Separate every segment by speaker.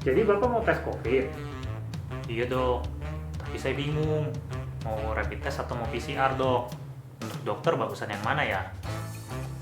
Speaker 1: Jadi Bapak mau tes COVID?
Speaker 2: Iya dok, tapi saya bingung mau rapid test atau mau PCR dok. Menurut dokter bagusan yang mana ya?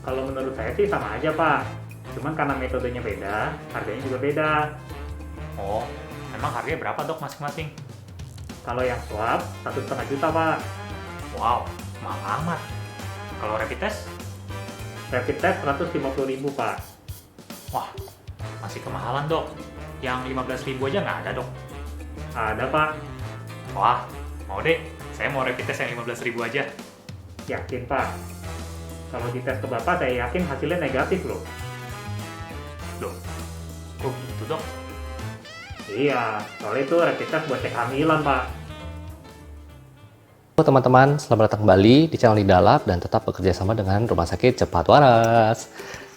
Speaker 1: Kalau menurut saya sih sama aja Pak. Cuman karena metodenya beda, harganya juga beda.
Speaker 2: Oh, memang harganya berapa dok masing-masing?
Speaker 1: Kalau yang swab, 1,5 juta Pak.
Speaker 2: Wow, mahal amat. Kalau rapid test?
Speaker 1: Rapid test 150.000 Pak.
Speaker 2: Wah, masih kemahalan dok. Yang 15.000 aja nggak ada dok.
Speaker 1: Ada Pak.
Speaker 2: Wah, mau deh. Saya mau rapid test yang 15.000 aja.
Speaker 1: Yakin Pak? Kalau dites ke Bapak, saya yakin hasilnya negatif loh.
Speaker 2: Loh, kok gitu dok?
Speaker 1: Iya, soalnya itu rapid test buat cek kehamilan Pak.
Speaker 3: Halo teman-teman, selamat datang kembali di channel Lidalab dan tetap bekerja sama dengan Rumah Sakit Cepat Waras.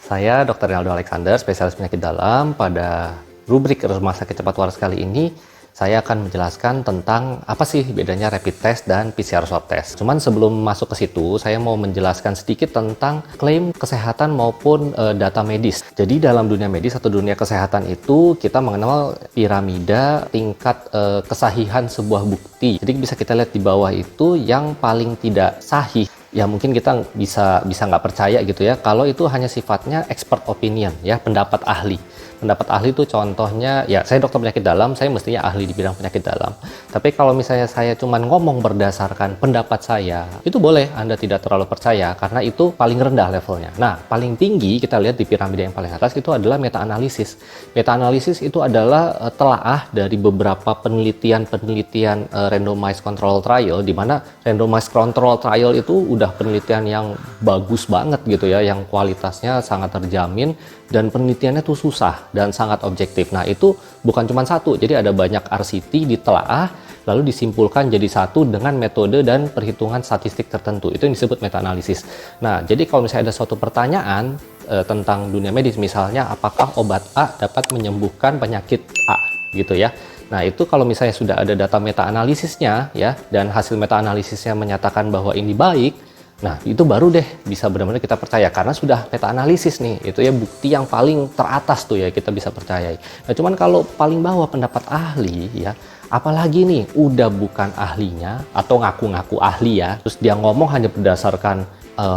Speaker 3: Saya Dr. Rinaldo Alexander, spesialis penyakit dalam. Pada rubrik Rumah Sakit Cepat Waras kali ini, saya akan menjelaskan tentang apa sih bedanya rapid test dan PCR swab test. Cuman sebelum masuk ke situ, saya mau menjelaskan sedikit tentang klaim kesehatan maupun data medis. Jadi dalam dunia medis atau dunia kesehatan itu kita mengenal piramida tingkat kesahihan sebuah bukti. Jadi bisa kita lihat di bawah itu yang paling tidak sahih. Ya mungkin kita bisa nggak percaya gitu ya, kalau itu hanya sifatnya expert opinion ya, pendapat ahli. Pendapat ahli itu contohnya, ya saya dokter penyakit dalam, saya mestinya ahli di bidang penyakit dalam. Tapi kalau misalnya saya cuma ngomong berdasarkan pendapat saya, itu boleh Anda tidak terlalu percaya, karena itu paling rendah levelnya. Nah, paling tinggi kita lihat di piramida yang paling atas itu adalah meta-analisis. Meta-analisis itu adalah telaah dari beberapa penelitian randomized control trial, di mana randomized control trial itu udah penelitian yang bagus banget gitu ya, yang kualitasnya sangat terjamin, dan penelitiannya tuh susah dan sangat objektif. Nah itu bukan cuma satu, jadi ada banyak RCT ditelaah lalu disimpulkan jadi satu dengan metode dan perhitungan statistik tertentu. Itu yang disebut meta-analisis. Nah jadi kalau misalnya ada suatu pertanyaan tentang dunia medis, misalnya apakah obat A dapat menyembuhkan penyakit A gitu ya. Nah itu kalau misalnya sudah ada data meta-analisisnya ya, dan hasil meta-analisisnya menyatakan bahwa ini baik, nah itu baru deh bisa benar-benar kita percaya, karena sudah meta-analisis nih, itu ya bukti yang paling teratas tuh ya kita bisa percayai. Nah cuman kalau paling bawah pendapat ahli ya, apalagi nih udah bukan ahlinya atau ngaku-ngaku ahli ya, terus dia ngomong hanya berdasarkan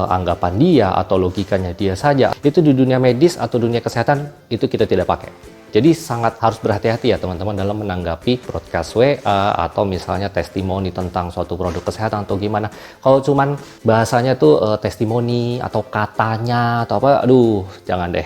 Speaker 3: anggapan dia atau logikanya dia saja, itu di dunia medis atau dunia kesehatan itu kita tidak pakai. Jadi sangat harus berhati-hati ya teman-teman dalam menanggapi broadcast WA atau misalnya testimoni tentang suatu produk kesehatan atau gimana. Kalau cuman bahasanya tuh testimoni atau katanya atau apa, aduh jangan deh.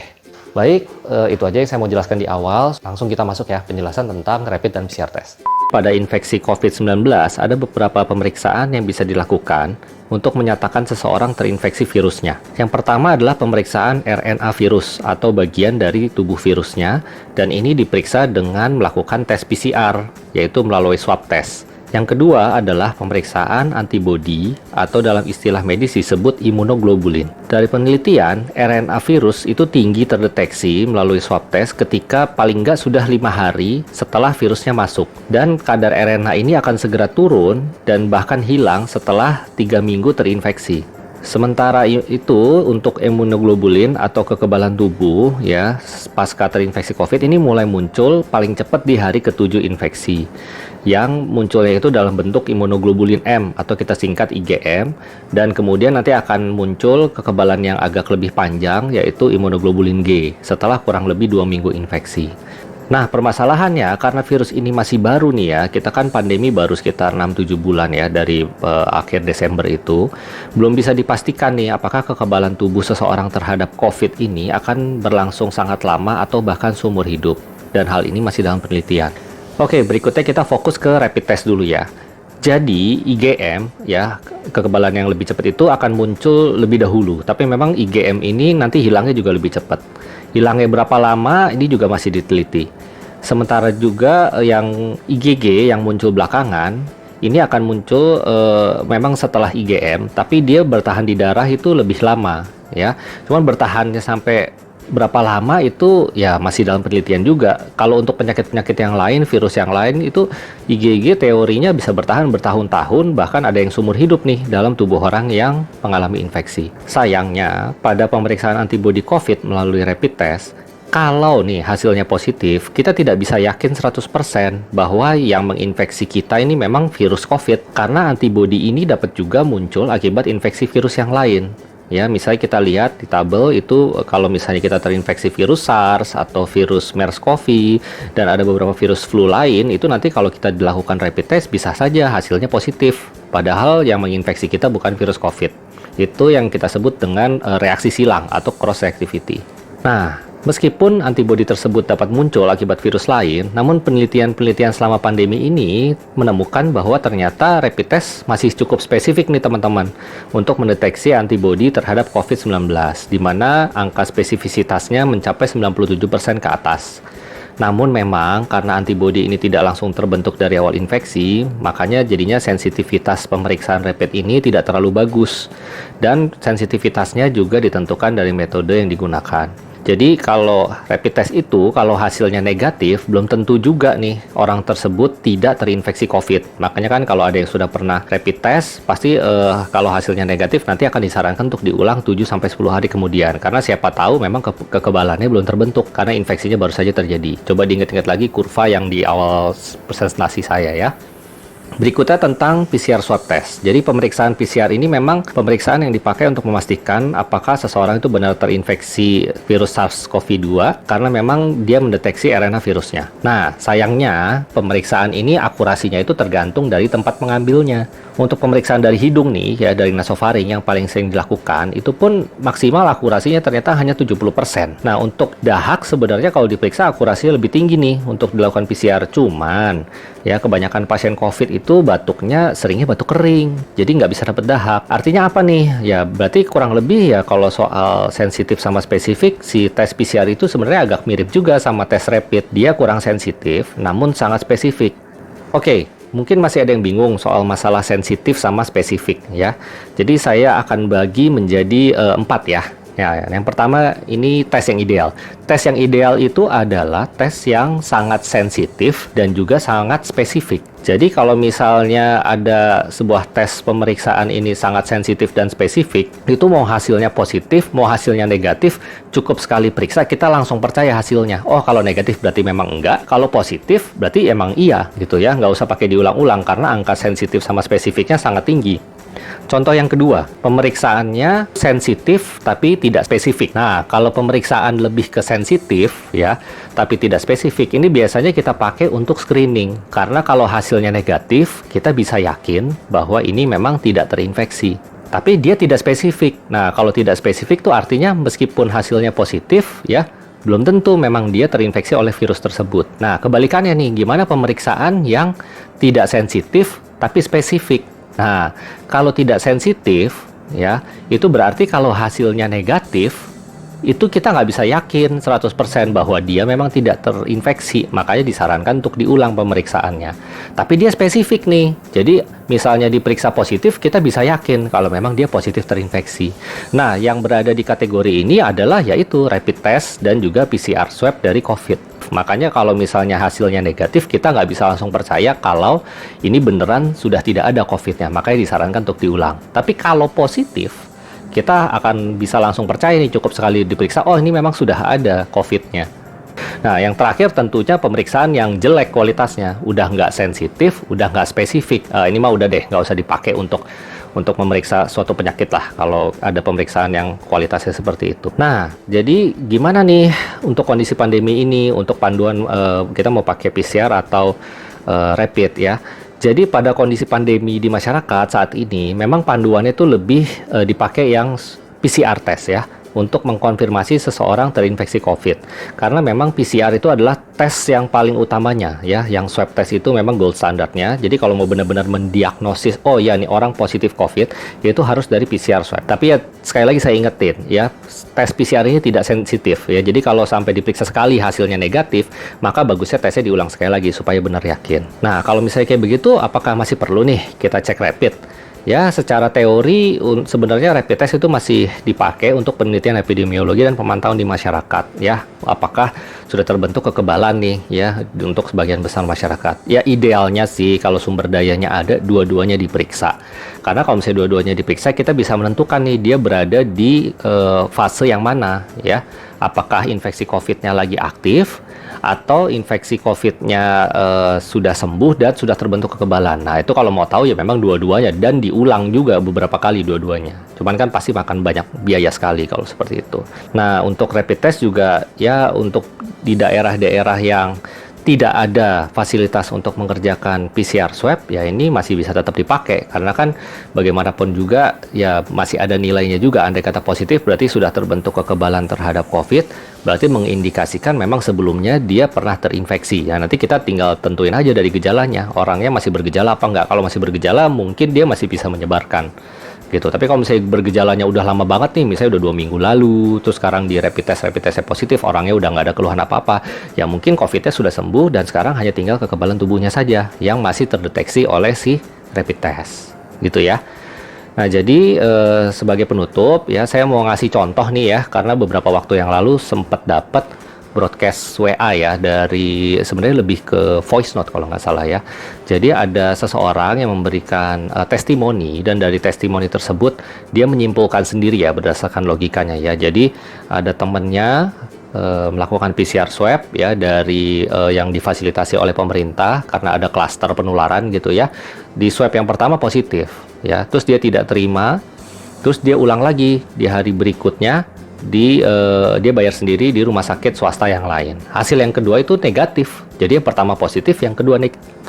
Speaker 3: Baik, itu aja yang saya mau jelaskan di awal. Langsung kita masuk ya penjelasan tentang rapid dan PCR test. Pada infeksi COVID-19 ada beberapa pemeriksaan yang bisa dilakukan untuk menyatakan seseorang terinfeksi virusnya. Yang pertama adalah pemeriksaan RNA virus atau bagian dari tubuh virusnya, dan ini diperiksa dengan melakukan tes PCR, yaitu melalui swab test. Yang kedua adalah pemeriksaan antibodi atau dalam istilah medis disebut imunoglobulin. Dari penelitian, RNA virus itu tinggi terdeteksi melalui swab test ketika paling nggak sudah 5 hari setelah virusnya masuk. Dan kadar RNA ini akan segera turun dan bahkan hilang setelah 3 minggu terinfeksi. Sementara itu untuk imunoglobulin atau kekebalan tubuh ya pasca terinfeksi COVID ini mulai muncul paling cepat di hari ke-7 infeksi, yang munculnya itu dalam bentuk imunoglobulin M atau kita singkat IgM, dan kemudian nanti akan muncul kekebalan yang agak lebih panjang yaitu imunoglobulin G setelah kurang lebih 2 minggu infeksi. Nah permasalahannya karena virus ini masih baru nih ya, kita kan pandemi baru sekitar 6-7 bulan ya dari akhir Desember itu, belum bisa dipastikan nih apakah kekebalan tubuh seseorang terhadap COVID ini akan berlangsung sangat lama atau bahkan seumur hidup, dan hal ini masih dalam penelitian. Oke, berikutnya kita fokus ke rapid test dulu ya. Jadi IgM ya, kekebalan yang lebih cepat itu akan muncul lebih dahulu, tapi memang IgM ini nanti hilangnya juga lebih cepat. Hilangnya berapa lama ini juga masih diteliti. Sementara juga yang IgG yang muncul belakangan ini akan muncul memang setelah IgM, tapi dia bertahan di darah itu lebih lama ya. Cuman bertahannya sampai berapa lama itu ya masih dalam penelitian juga. Kalau untuk penyakit-penyakit yang lain, virus yang lain itu IgG teorinya bisa bertahan bertahun-tahun, bahkan ada yang seumur hidup nih dalam tubuh orang yang mengalami infeksi. Sayangnya, pada pemeriksaan antibodi COVID melalui rapid test, kalau nih hasilnya positif, kita tidak bisa yakin 100% bahwa yang menginfeksi kita ini memang virus COVID, karena antibodi ini dapat juga muncul akibat infeksi virus yang lain. Ya, misalnya kita lihat di tabel itu kalau misalnya kita terinfeksi virus SARS atau virus MERS-CoV dan ada beberapa virus flu lain, itu nanti kalau kita dilakukan rapid test bisa saja hasilnya positif. Padahal yang menginfeksi kita bukan virus COVID. Itu yang kita sebut dengan reaksi silang atau cross reactivity. Nah, meskipun antibodi tersebut dapat muncul akibat virus lain, namun penelitian-penelitian selama pandemi ini menemukan bahwa ternyata rapid test masih cukup spesifik nih teman-teman untuk mendeteksi antibodi terhadap COVID-19, di mana angka spesifisitasnya mencapai 97% ke atas. Namun memang karena antibodi ini tidak langsung terbentuk dari awal infeksi, makanya jadinya sensitivitas pemeriksaan rapid ini tidak terlalu bagus, dan sensitivitasnya juga ditentukan dari metode yang digunakan. Jadi kalau rapid test itu, kalau hasilnya negatif, belum tentu juga nih orang tersebut tidak terinfeksi COVID. Makanya kan kalau ada yang sudah pernah rapid test, pasti kalau hasilnya negatif nanti akan disarankan untuk diulang 7-10 hari kemudian. Karena siapa tahu memang kekebalannya belum terbentuk, karena infeksinya baru saja terjadi. Coba diingat-ingat lagi kurva yang di awal presentasi saya ya. Berikutnya tentang PCR swab test. Jadi pemeriksaan PCR ini memang pemeriksaan yang dipakai untuk memastikan apakah seseorang itu benar terinfeksi virus SARS-CoV-2 karena memang dia mendeteksi RNA virusnya. Nah, sayangnya pemeriksaan ini akurasinya itu tergantung dari tempat mengambilnya. Untuk pemeriksaan dari hidung nih, ya dari nasofaring yang paling sering dilakukan, itu pun maksimal akurasinya ternyata hanya 70%. Nah, untuk dahak sebenarnya kalau diperiksa akurasinya lebih tinggi nih untuk dilakukan PCR. Cuman, ya kebanyakan pasien COVID itu batuknya seringnya batuk kering, jadi nggak bisa dapat dahak. Artinya apa nih? Ya berarti kurang lebih ya kalau soal sensitif sama spesifik, si tes PCR itu sebenarnya agak mirip juga sama tes rapid. Dia kurang sensitif, namun sangat spesifik. Oke. Mungkin masih ada yang bingung soal masalah sensitif sama spesifik ya. Jadi saya akan bagi menjadi 4 ya. Ya, yang pertama ini tes yang ideal. Tes yang ideal itu adalah tes yang sangat sensitif dan juga sangat spesifik. Jadi kalau misalnya ada sebuah tes pemeriksaan ini sangat sensitif dan spesifik, itu mau hasilnya positif, mau hasilnya negatif, cukup sekali periksa kita langsung percaya hasilnya. Oh, kalau negatif berarti memang enggak, kalau positif berarti emang iya gitu ya. Nggak usah pakai diulang-ulang karena angka sensitif sama spesifiknya sangat tinggi. Contoh yang kedua, pemeriksaannya sensitif tapi tidak spesifik. Nah, kalau pemeriksaan lebih ke sensitif ya, tapi tidak spesifik, ini biasanya kita pakai untuk screening. Karena kalau hasilnya negatif, kita bisa yakin bahwa ini memang tidak terinfeksi. Tapi dia tidak spesifik. Nah, kalau tidak spesifik itu artinya meskipun hasilnya positif ya, belum tentu memang dia terinfeksi oleh virus tersebut. Nah, kebalikannya nih, gimana pemeriksaan yang tidak sensitif tapi spesifik? Nah, kalau tidak sensitif, ya, itu berarti kalau hasilnya negatif, itu kita nggak bisa yakin 100% bahwa dia memang tidak terinfeksi. Makanya disarankan untuk diulang pemeriksaannya. Tapi dia spesifik nih. Jadi, misalnya diperiksa positif, kita bisa yakin kalau memang dia positif terinfeksi. Nah, yang berada di kategori ini adalah yaitu rapid test dan juga PCR swab dari COVID. Makanya kalau misalnya hasilnya negatif, kita nggak bisa langsung percaya kalau ini beneran sudah tidak ada COVID-nya. Makanya disarankan untuk diulang. Tapi kalau positif, kita akan bisa langsung percaya nih, cukup sekali diperiksa, oh ini memang sudah ada COVID-nya. Nah, yang terakhir tentunya pemeriksaan yang jelek kualitasnya. Udah nggak sensitif, udah nggak spesifik. Ini mah udah deh, nggak usah dipakai untuk memeriksa suatu penyakit lah kalau ada pemeriksaan yang kualitasnya seperti itu. Nah, jadi gimana nih untuk kondisi pandemi ini, untuk panduan kita mau pakai PCR atau rapid ya. Jadi pada kondisi pandemi di masyarakat saat ini, memang panduannya itu lebih dipakai yang PCR test ya, untuk mengkonfirmasi seseorang terinfeksi COVID. Karena memang PCR itu adalah tes yang paling utamanya ya, yang swab test itu memang gold standarnya. Jadi kalau mau benar-benar mendiagnosis, oh ya nih orang positif COVID, itu harus dari PCR swab. Tapi ya sekali lagi saya ingetin ya, tes PCR ini tidak sensitif ya. Jadi kalau sampai diperiksa sekali hasilnya negatif, maka bagusnya tesnya diulang sekali lagi supaya benar yakin. Nah, kalau misalnya kayak begitu, apakah masih perlu nih kita cek rapid? Ya, secara teori sebenarnya rapid test itu masih dipakai untuk penelitian epidemiologi dan pemantauan di masyarakat ya. Apakah sudah terbentuk kekebalan nih ya untuk sebagian besar masyarakat. Ya idealnya sih kalau sumber dayanya ada dua-duanya diperiksa. Karena kalau misalnya dua-duanya diperiksa kita bisa menentukan nih dia berada di fase yang mana ya. Apakah infeksi COVID-nya lagi aktif atau infeksi COVID-nya sudah sembuh dan sudah terbentuk kekebalan. Nah, itu kalau mau tahu ya memang dua-duanya dan diulang juga beberapa kali dua-duanya. Cuman kan pasti makan banyak biaya sekali kalau seperti itu. Nah, untuk rapid test juga ya untuk di daerah-daerah yang tidak ada fasilitas untuk mengerjakan PCR swab, ya ini masih bisa tetap dipakai karena kan bagaimanapun juga ya masih ada nilainya juga. Andai kata positif berarti sudah terbentuk kekebalan terhadap COVID, berarti mengindikasikan memang sebelumnya dia pernah terinfeksi. Ya nanti kita tinggal tentuin aja dari gejalanya, orangnya masih bergejala apa enggak. Kalau masih bergejala mungkin dia masih bisa menyebarkan gitu. Tapi kalau misalnya bergejalanya udah lama banget nih, misalnya udah 2 minggu lalu, terus sekarang di rapid testnya positif, orangnya udah nggak ada keluhan apa-apa, ya mungkin COVID-nya sudah sembuh dan sekarang hanya tinggal kekebalan tubuhnya saja yang masih terdeteksi oleh si rapid test, gitu ya. Nah, jadi sebagai penutup ya, saya mau ngasih contoh nih ya, karena beberapa waktu yang lalu sempat dapat broadcast WA ya dari sebenarnya lebih ke voice note kalau nggak salah ya. Jadi ada seseorang yang memberikan testimoni dan dari testimoni tersebut dia menyimpulkan sendiri ya berdasarkan logikanya ya. Jadi ada temannya melakukan PCR swab ya dari yang difasilitasi oleh pemerintah karena ada klaster penularan gitu ya. Di swab yang pertama positif ya, terus dia tidak terima, terus dia ulang lagi di hari berikutnya. Dia bayar sendiri di rumah sakit swasta yang lain. Hasil yang kedua itu negatif. Jadi yang pertama positif, yang kedua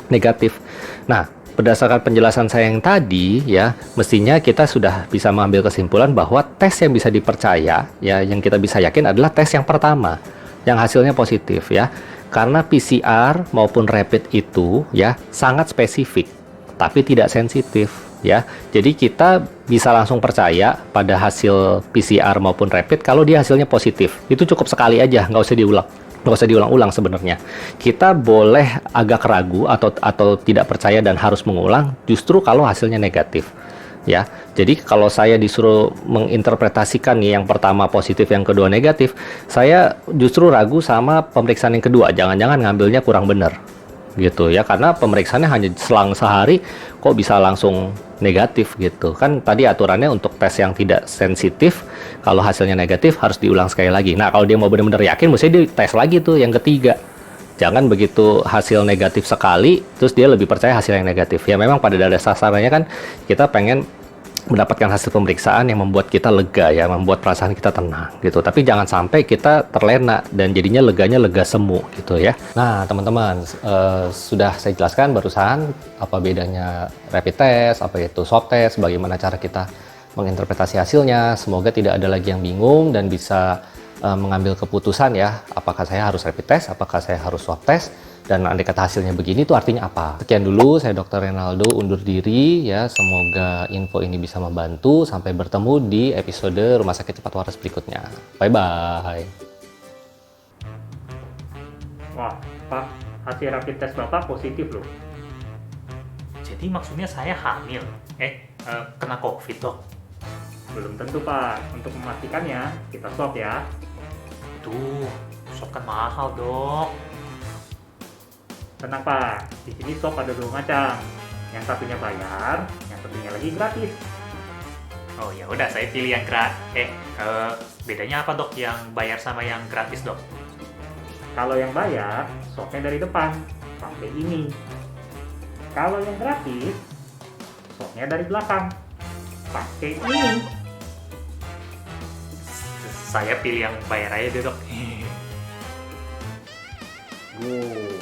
Speaker 3: negatif. Nah, berdasarkan penjelasan saya yang tadi ya, mestinya kita sudah bisa mengambil kesimpulan bahwa tes yang bisa dipercaya ya, yang kita bisa yakin adalah tes yang pertama yang hasilnya positif ya. Karena PCR maupun rapid itu ya sangat spesifik tapi tidak sensitif ya. Jadi kita bisa langsung percaya pada hasil PCR maupun rapid kalau dia hasilnya positif. Itu cukup sekali aja, nggak usah diulang-ulang sebenarnya. Kita boleh agak ragu atau tidak percaya dan harus mengulang justru kalau hasilnya negatif. Ya, jadi kalau saya disuruh menginterpretasikan nih yang pertama positif, yang kedua negatif, saya justru ragu sama pemeriksaan yang kedua. Jangan-jangan ngambilnya kurang benar. Gitu ya, karena pemeriksaannya hanya selang sehari kok bisa langsung negatif gitu kan. Tadi aturannya untuk tes yang tidak sensitif kalau hasilnya negatif harus diulang sekali lagi. Nah kalau dia mau benar-benar yakin mesti dites lagi tuh yang ketiga. Jangan begitu hasil negatif sekali terus dia lebih percaya hasil yang negatif. Ya memang pada dasarnya kan kita pengen mendapatkan hasil pemeriksaan yang membuat kita lega ya, membuat perasaan kita tenang gitu. Tapi jangan sampai kita terlena dan jadinya leganya lega semu gitu ya. Nah teman-teman, sudah saya jelaskan barusan apa bedanya rapid test, apa itu swab test, bagaimana cara kita menginterpretasi hasilnya. Semoga tidak ada lagi yang bingung dan bisa mengambil keputusan ya, apakah saya harus rapid test, apakah saya harus swab test. Dan andai kata hasilnya begini itu artinya apa? Sekian dulu, saya Dr. Renaldo undur diri ya. Semoga info ini bisa membantu. Sampai bertemu di episode Rumah Sakit Cepat Waras berikutnya. Bye-bye.
Speaker 1: Wah, Pak, hasil rapid test Bapak positif loh.
Speaker 2: Jadi maksudnya saya hamil? Kena COVID dok?
Speaker 1: Belum tentu Pak, untuk memastikannya kita swab ya.
Speaker 2: Tuh, swab kan mahal dok.
Speaker 1: Tenang Pak, di sini swab ada 2 macam. Yang satunya bayar, yang satunya lagi gratis.
Speaker 2: Oh ya udah, saya pilih yang bedanya apa dok? Yang bayar sama yang gratis dok?
Speaker 1: Kalau yang bayar, swabnya dari depan, pakai ini. Kalau yang gratis, swabnya dari belakang, pakai ini.
Speaker 2: Saya pilih yang bayar aja deh dok.
Speaker 1: Wow.